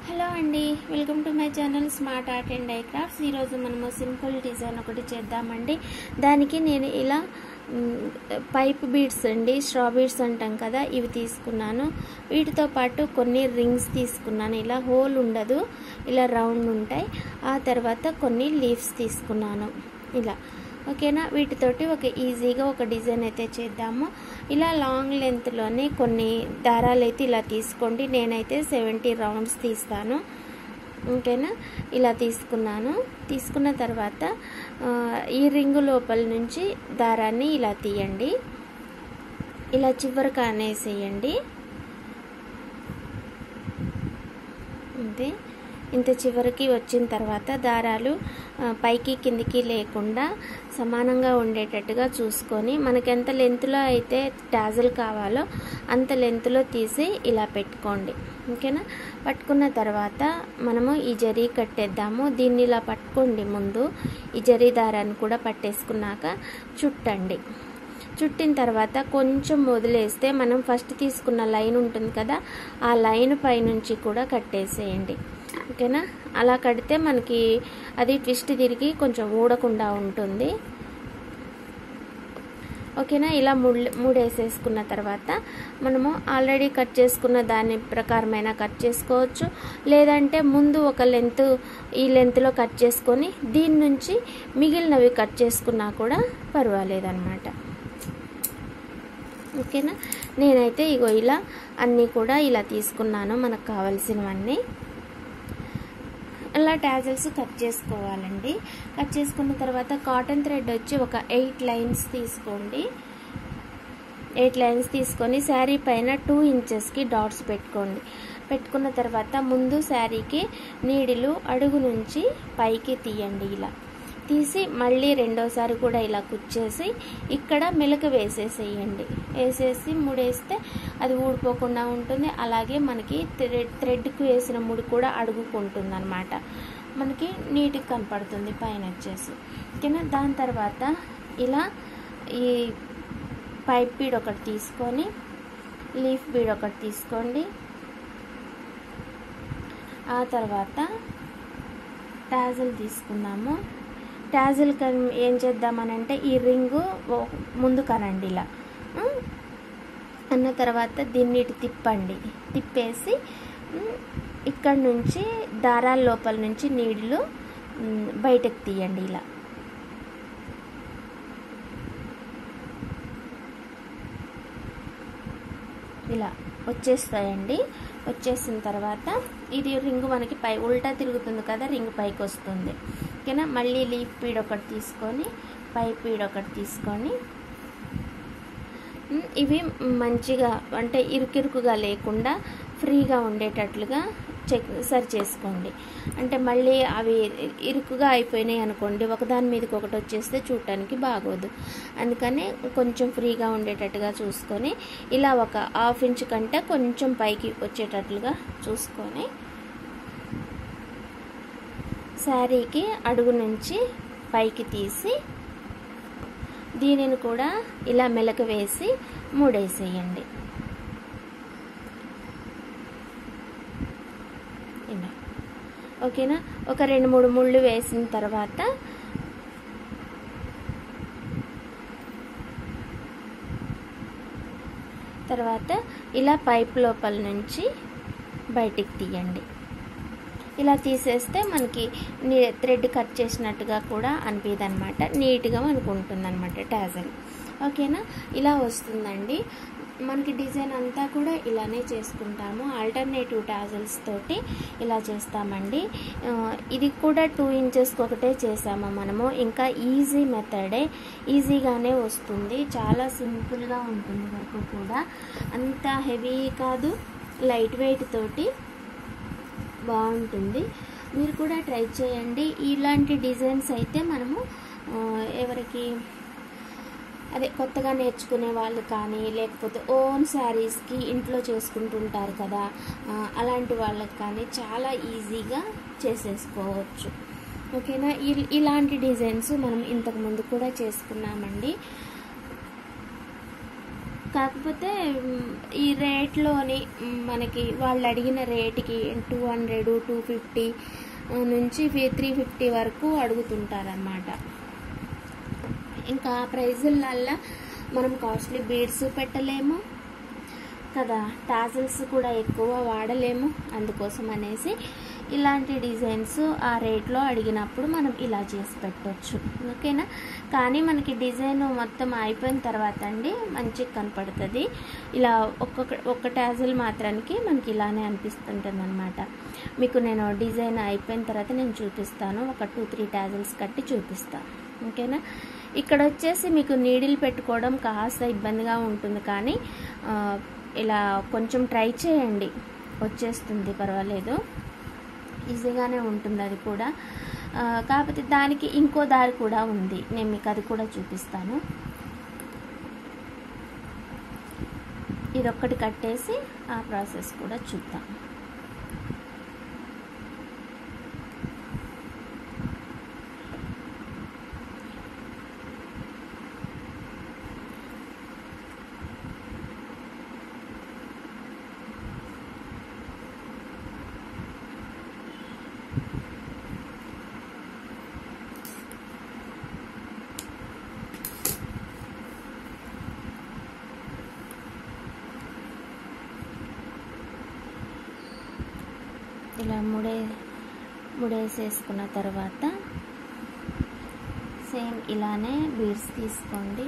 Hello అండి, welcome to my channel smart art and DIY crafts. ఈరోజు మనము simple design ఒకటి చేద్దామండి. దానికి నేను ఇలా పైప్ బీడ్స్ అండి, స్ట్రా బీడ్స్ అంటాం కదా, ఇవి తీసుకున్నాను. వీటితో పాటు కొన్ని రింగ్స్ తీసుకున్నాను. ఇలా హోల్ ఉండదు, ఇలా రౌండ్ ఉంటాయి. ఆ తర్వాత కొన్ని లీవ్స్ తీసుకున్నాను ఇలా. ఓకేనా, వీటితోటి ఈజీగా ఒక డిజైన్ అయితే చేద్దాము. ఇలా లాంగ్ లెంత్లోనే కొన్ని దారాలు అయితే ఇలా తీసుకోండి. నేనైతే 70 రౌండ్స్ తీస్తాను. ఓకేనా, ఇలా తీసుకున్నాను. తీసుకున్న తర్వాత ఈ రింగు లోపల నుంచి దారాన్ని ఇలా తీయండి. ఇలా చివరికి అనేసేయండి. అంతే, ఇంత చివరికి వచ్చిన తర్వాత దారాలు పైకి కిందికి లేకుండా సమానంగా ఉండేటట్టుగా చూసుకొని, మనకి ఎంత లెంత్లో అయితే టాజల్ కావాలో అంత లెంత్లో తీసి ఇలా పెట్టుకోండి. ఓకేనా, పట్టుకున్న తర్వాత మనము ఈ జరీ కట్టేద్దాము. దీన్ని ఇలా పట్టుకోండి. ముందు ఈ జరీ దారాన్ని కూడా పట్టేసుకున్నాక చుట్టండి. చుట్టిన తర్వాత కొంచెం వదిలేస్తే మనం ఫస్ట్ తీసుకున్న లైన్ ఉంటుంది కదా, ఆ లైన్ పైనుంచి కూడా కట్టేసేయండి. ఓకేనా, అలా కడితే మనకి అది ట్విస్ట్ తిరిగి కొంచెం ఊడకుండా ఉంటుంది. ఓకేనా, ఇలా మూడేసేసుకున్న తర్వాత మనము ఆల్రెడీ కట్ చేసుకున్న దాని ప్రకారమైనా కట్ చేసుకోవచ్చు, లేదంటే ముందు ఒక లెంత్ ఈ లెంత్లో కట్ చేసుకొని దీని నుంచి మిగిలినవి కట్ చేసుకున్నా కూడా పర్వాలేదన్నమాట. ఓకేనా, నేనైతే ఇగో ఇలా అన్నీ కూడా ఇలా తీసుకున్నాను, మనకు కావాల్సినవన్నీ. అలా టాజల్స్ కట్ చేసుకోవాలండి. కట్ చేసుకున్న తర్వాత కాటన్ థ్రెడ్ వచ్చి ఒక 8 లైన్స్ తీసుకోండి. 8 లైన్స్ తీసుకొని శారీ పైన 2 ఇంచెస్కి డాట్స్ పెట్టుకోండి. పెట్టుకున్న తర్వాత ముందు శారీకి నీడిలు అడుగు నుంచి పైకి తీయండి. ఇలా తీసి మళ్ళీ రెండోసారి కూడా ఇలా కుచ్చేసి ఇక్కడ మెలక వేసేసేయండి. వేసేసి ముడేస్తే అది ఊడిపోకుండా ఉంటుంది. అలాగే మనకి థ్రెడ్కి వేసిన ముడి కూడా అడుగుకుంటుంది అనమాట, మనకి నీట్గా కనపడుతుంది పైన వచ్చేసి. ఓకేనా, దాని తర్వాత ఇలా ఈ పైప్ బీడ్ ఒకటి తీసుకొని లీఫ్ బీడ్ ఒకటి తీసుకోండి. ఆ తర్వాత టాజల్ తీసుకున్నాము. టాజల్ ఏం చేద్దామనంటే ఈ రింగు ముందు కనండి. ఇలా అన్న తర్వాత దీన్ని ఇటు తిప్పండి. తిప్పేసి ఇక్కడ నుంచి దారాల లోపల నుంచి నీడిలు బయటకు తీయండి. ఇలా ఇలా వచ్చేస్తాయండి. వచ్చేసిన తర్వాత ఇది రింగు మనకి పై ఉల్టా తిరుగుతుంది కదా, రింగు పైకి వస్తుంది. ఓకేనా, మళ్ళీ లీఫ్ పీడ్ ఒకటి తీసుకొని పైప్ పీడ్ ఒకటి తీసుకొని ఇవి మంచిగా ఇరుకిరుకుగా లేకుండా ఫ్రీగా ఉండేటట్లుగా సరి చేసుకోండి. అంటే మళ్ళీ అవి ఇరుకుగా అయిపోయినాయి అనుకోండి, ఒకదాని మీదకి ఒకటి వచ్చేస్తే చూడటానికి బాగోదు. అందుకని కొంచెం ఫ్రీగా ఉండేటట్టుగా చూసుకొని ఇలా ఒక 1/2 ఇంచ్ కంటే కొంచెం పైకి వచ్చేటట్లుగా చూసుకొని శారీకి అడుగు నుంచి పైకి తీసి దీనిని కూడా ఇలా మెలక వేసి మూడేసేయండి. ఇలా ఓకేనా, ఒక 2-3 ముళ్ళు వేసిన తర్వాత ఇలా పైప్ లోపల నుంచి బయటికి తీయండి. ఇలా తీసేస్తే మనకి థ్రెడ్ కట్ చేసినట్టుగా కూడా అనిపిదు అనమాట, నీట్గా మనకు ఉంటుంది అనమాట టాజల్. ఓకేనా, ఇలా వస్తుందండి మనకి డిజైన్ అంతా కూడా ఇలానే చేసుకుంటాము. ఆల్టర్నేటివ్ టాజల్స్ తోటి ఇలా చేస్తామండి. ఇది కూడా 2 ఇంచెస్కి ఒకటే చేసాము మనము. ఇంకా ఈజీ మెథడే, ఈజీగానే వస్తుంది, చాలా సింపుల్గా ఉంటుంది. వరకు కూడా అంత హెవీ కాదు, లైట్ వెయిట్ తోటి బాగుంటుంది. మీరు కూడా ట్రై చేయండి. ఇలాంటి డిజైన్స్ అయితే మనము ఎవరికి కొత్తగా నేర్చుకునే వాళ్ళు కానీ, లేకపోతే ఓన్ శారీస్కి ఇంట్లో చేసుకుంటుంటారు కదా, అలాంటి వాళ్ళకి కానీ చాలా ఈజీగా చేసేసుకోవచ్చు. ఓకేనా, ఇలాంటి డిజైన్స్ మనం ఇంతకుముందు కూడా చేసుకున్నామండి. కాకపోతే ఈ రేట్లోని మనకి వాళ్ళు అడిగిన రేటుకి 200, 250 నుంచి 350 వరకు అడుగుతుంటారన్నమాట. ఇంకా ప్రైజులల్ల మనం కాస్ట్లీ బీడ్స్ పెట్టలేము కదా, టాజిల్స్ కూడా ఎక్కువ వాడలేము. అందుకోసం అనేసి ఇలాంటి డిజైన్స్ ఆ రేట్లో అడిగినప్పుడు మనం ఇలా చేసి పెట్టవచ్చు. ఓకేనా. కానీ మనకి డిజైన్ మొత్తం అయిపోయిన తర్వాత అండి మంచిగా కనపడుతుంది. ఇలా ఒక్క టాజిల్ మాత్రానికి మనకి ఇలానే అనిపిస్తుంటుంది అనమాట. మీకు నేను డిజైన్ అయిపోయిన తర్వాత నేను చూపిస్తాను. ఒక 2-3 టాజిల్స్ కట్టి చూపిస్తాను. ఓకేనా. ఇక్కడ వచ్చేసి మీకు నీడిల్ పెట్టుకోవడం కాస్త ఇబ్బందిగా ఉంటుంది, కానీ ఇలా కొంచెం ట్రై చేయండి, వచ్చేస్తుంది, పర్వాలేదు, ఈజీగానే ఉంటుంది అది కూడా. కాకపోతే దానికి ఇంకో దారి కూడా ఉంది, నేను మీకు అది కూడా చూపిస్తాను. ఇదొక్కటి కట్టేసి ఆ ప్రాసెస్ కూడా చూద్దాం. ఇలా ముడేసేసుకున్న తర్వాత సేమ్ ఇలానే బీడ్స్ తీసుకోండి.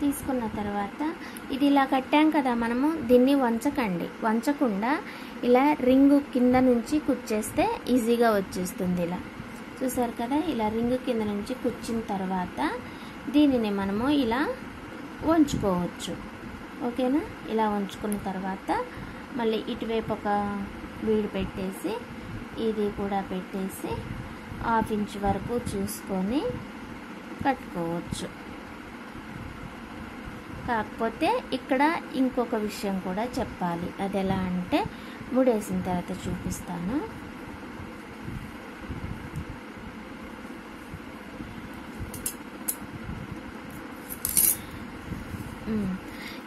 తీసుకున్న తర్వాత ఇది ఇలా కట్టాం కదా, మనము దీన్ని వంచకుండా ఇలా రింగు కింద నుంచి కుచ్చేస్తే ఈజీగా వచ్చేస్తుంది. ఇలా చూసారు కదా, ఇలా రింగు కింద నుంచి కుచ్చిన తర్వాత దీనిని మనము ఇలా వంచుకోవచ్చు. ఓకేనా. ఇలా ఉంచుకున్న తర్వాత మళ్ళీ ఇటువైపు ఒక బీడ్ పెట్టేసి ఇది కూడా పెట్టేసి 1/2 ఇంచ్ వరకు చూసుకొని కట్టుకోవచ్చు. కాకపోతే ఇక్కడ ఇంకొక విషయం కూడా చెప్పాలి. అది ఎలా అంటే ముడేసిన తర్వాత చూపిస్తాను.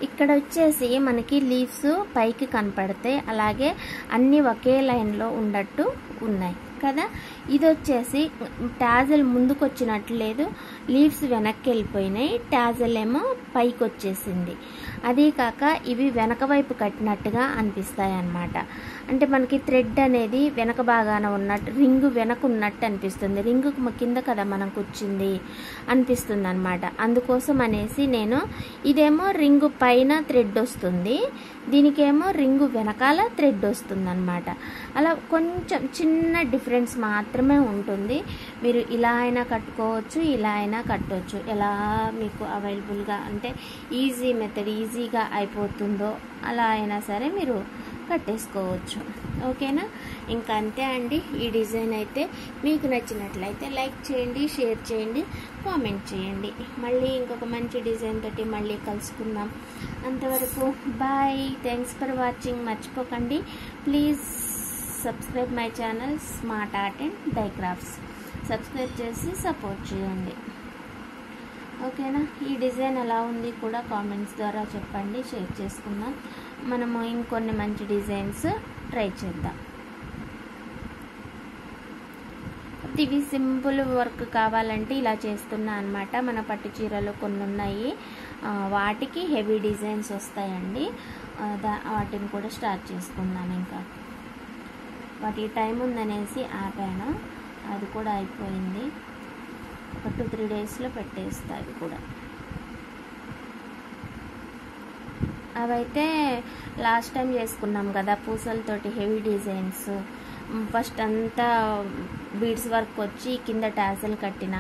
ఇక్కడ వచ్చేసి మనకి లీవ్స్ పైకి కనపడతాయి, అలాగే అన్నీ ఒకే లైన్లో ఉన్నట్టు ఉన్నాయి కదా. ఇది వచ్చేసి టాజల్ ముందుకు వచ్చినట్లు లేదు, లీవ్స్ వెనక్కి వెళ్ళిపోయినాయి, టాజల్ ఏమో పైకి వచ్చేసింది. అదే కాక ఇవి వెనక వైపు కట్టినట్టుగా అనిపిస్తాయి అన్నమాట. అంటే మనకి థ్రెడ్ అనేది వెనక భాగాన ఉన్నట్టు, రింగు వెనక ఉన్నట్టు అనిపిస్తుంది. రింగు కింద కదా మనకు వచ్చింది అనిపిస్తుంది అనమాట. అందుకోసం అనేసి నేను ఇదేమో రింగు పైన థ్రెడ్ వస్తుంది, దీనికేమో రింగు వెనకాల థ్రెడ్ వస్తుంది అనమాట. అలా కొంచెం చిన్న డిఫరెన్స్ మాత్రమే ఉంటుంది. మీరు ఇలా అయినా కట్టుకోవచ్చు, ఇలా అయినా కట్టవచ్చు, ఎలా మీకు అవైలబుల్గా అంటే ఈజీ మెథడ్, ఈజీగా అయిపోతుందో అలా అయినా సరే మీరు కట్టేసుకోవచ్చు. ఓకేనా. ఇంకా అంతే అండి. ఈ డిజైన్ అయితే మీకు నచ్చినట్లయితే లైక్ చేయండి, షేర్ చేయండి, కామెంట్ చేయండి. మళ్ళీ ఇంకొక మంచి డిజైన్ తోటి మళ్ళీ కలుసుకుందాం. అంతవరకు బాయ్. Thanks for watching. మర్చిపోకండి, please subscribe my channel smart art and DIY crafts. Subscribe చేసి సపోర్ట్ చేయండి. ఓకేనా. ఈ డిజైన్ ఎలా ఉంది కూడా కామెంట్స్ ద్వారా చెప్పండి, షేర్ చేసుకుందాం. మనము ఇంకొన్ని మంచి డిజైన్స్ ట్రై చేద్దాం. ఇవి సింపుల్ వర్క్ కావాలంటే ఇలా చేస్తున్నా అనమాట. మన పట్టు చీరలు కొన్ని ఉన్నాయి, వాటికి హెవీ డిజైన్స్ వస్తాయండి. వాటిని కూడా స్టార్ట్ చేసుకున్నాను. ఇంకా వాటికి టైం ఉందనేసి ఆపాను, అది కూడా అయిపోయింది. ఒక 2-3 డేస్లో పెట్టేస్తా. అవి కూడా అవైతే లాస్ట్ టైం చేసుకున్నాం కదా పూసలతోటి హెవీ డిజైన్స్. ఫస్ట్ అంతా బీడ్స్ వర్క్ వచ్చి కింద టాసల్ కట్టిన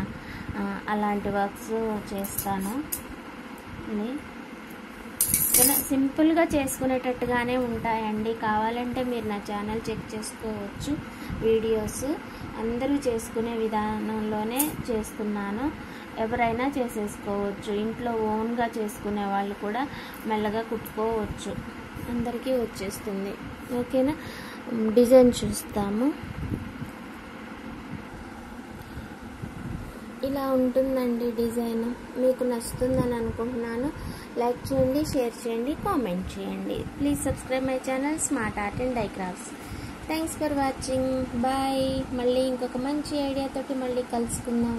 అలాంటి వర్క్స్ చేస్తాను. సింపుల్గా చేసుకునేటట్టుగానే ఉంటాయండి. కావాలంటే మీరు నా ఛానల్ చెక్ చేసుకోవచ్చు. వీడియోస్ అందరూ చేసుకునే విధానంలోనే చేస్తున్నాను. ఎవరైనా చేసేసుకోవచ్చు. ఇంట్లో ఓన్గా చేసుకునే వాళ్ళు కూడా మెల్లగా కుట్టుకోవచ్చు, అందరికీ వచ్చేస్తుంది. ఓకేనా. డిజైన్ చూస్తాము. ఇలా ఇలా ఉంటుందండి డిజైన్. మీకు నచ్చుతుందని అనుకుంటున్నాను. లైక్ చేయండి, షేర్ చేయండి, కామెంట్ చేయండి. Please subscribe my channel smart art and DIY crafts. Thanks for watching. Bye. మళ్ళీ ఇంకొక మంచి ఐడియాతోటి మళ్ళీ కలుసుకుందాం.